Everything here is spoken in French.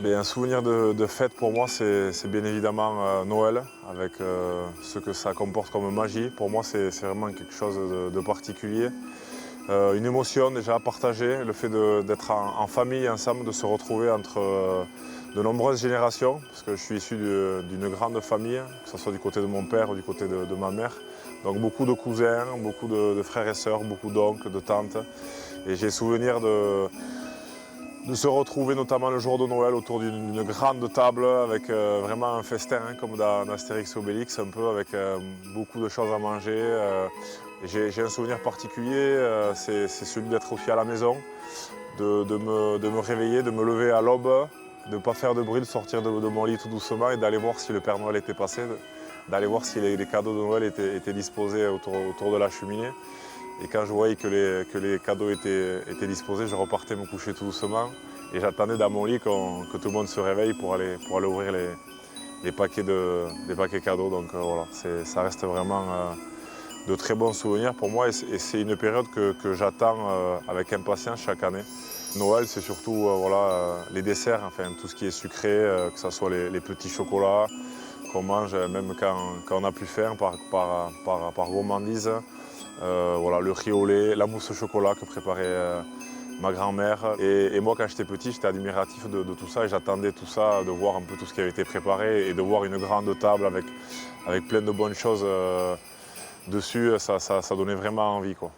Et un souvenir de fête pour moi, c'est bien évidemment Noël, avec ce que ça comporte comme magie. Pour moi, c'est vraiment quelque chose de particulier. Une émotion déjà à partager, le fait d'être en famille ensemble, de se retrouver entre de nombreuses générations, parce que je suis issu d'une grande famille, que ce soit du côté de mon père ou du côté de ma mère. Donc beaucoup de cousins, beaucoup de frères et sœurs, beaucoup d'oncles, de tantes. Et j'ai souvenir de se retrouver notamment le jour de Noël autour d'une grande table avec vraiment un festin, hein, comme dans Astérix et Obélix, un peu avec beaucoup de choses à manger. J'ai un souvenir particulier, c'est celui d'être aussi à la maison, de me réveiller, de me lever à l'aube, de ne pas faire de bruit, de sortir de mon lit tout doucement et d'aller voir si le Père Noël était passé, d'aller voir si les cadeaux de Noël étaient disposés autour de la cheminée. Et quand je voyais que les cadeaux étaient disposés, je repartais me coucher tout doucement. Et j'attendais dans mon lit que tout le monde se réveille pour aller ouvrir les paquets cadeaux. Donc voilà, ça reste vraiment de très bons souvenirs pour moi. Et c'est une période que j'attends avec impatience chaque année. Noël, c'est surtout les desserts, enfin tout ce qui est sucré, que ce soit les petits chocolats qu'on mange même quand on n'a plus faim par gourmandise. Voilà, le riz au lait, la mousse au chocolat que préparait ma grand-mère. Et moi, quand j'étais petit, j'étais admiratif de tout ça et j'attendais tout ça, de voir un peu tout ce qui avait été préparé et de voir une grande table avec plein de bonnes choses dessus, ça donnait vraiment envie, quoi.